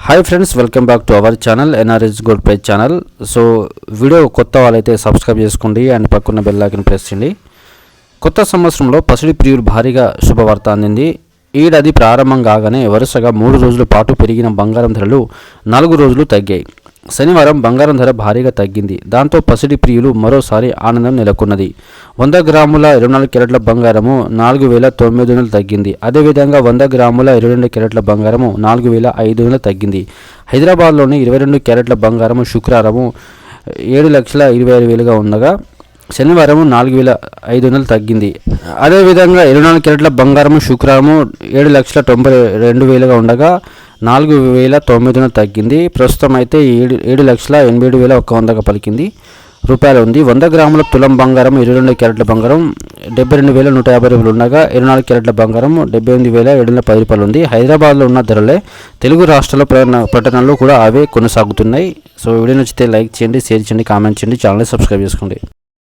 Hi friends, welcome back to our channel NRS gold prize channel. So video కొత్త వాళ్ళైతే subscribe చేసుకోండి and పక్కన bell icon press చేయండి. కొత్త సంవత్సరంలో పసిడి ప్రియులు భారీగా శుభవార్త అందింది. ఏడాది ప్రారంభం కాగానే వరుసగా 3 రోజుల పాటు పెరిగిన బంగారం ధరలు 4 రోజులు తగ్గాయి. శనివారం బంగారం ధర భారీగా తగ్గింది. దాంతో పసిడి ప్రియులు మరోసారి ఆనందం నెలకొన్నది. 100 గ్రాముల 24 క్యారెట్ల బంగారము 4,900 తగ్గింది. అదేవిధంగా 100 గ్రాముల 22 క్యారెట్ల బంగారము 4,500 తగ్గింది. హైదరాబాద్లోని 22 క్యారెట్ల బంగారము శుక్రవారము 7,26,000గా ఉండగా శనివారం 4,500 తగ్గింది. అదేవిధంగా 24 క్యారెట్ల బంగారము శుక్రవారం 7,92,000గా ఉండగా 4,900 తగ్గింది. ప్రస్తుతం అయితే 7,87,100గా పలికింది రూపాయలు ఉంది. 100 గ్రాముల తులం బంగారం 22 క్యారెట్ల బంగారం 72,150 ఉండగా 24 క్యారెట్ల బంగారం 78,710 ఉంది. హైదరాబాద్లో ఉన్న ధరలే తెలుగు రాష్ట్రాల పట్టణాల్లో కూడా అవే కొనసాగుతున్నాయి. సో వీడియో నచ్చితే లైక్ చేయండి, షేర్ చేయండి, కామెంట్ చేయండి, ఛానల్ని సబ్స్క్రైబ్ చేసుకోండి.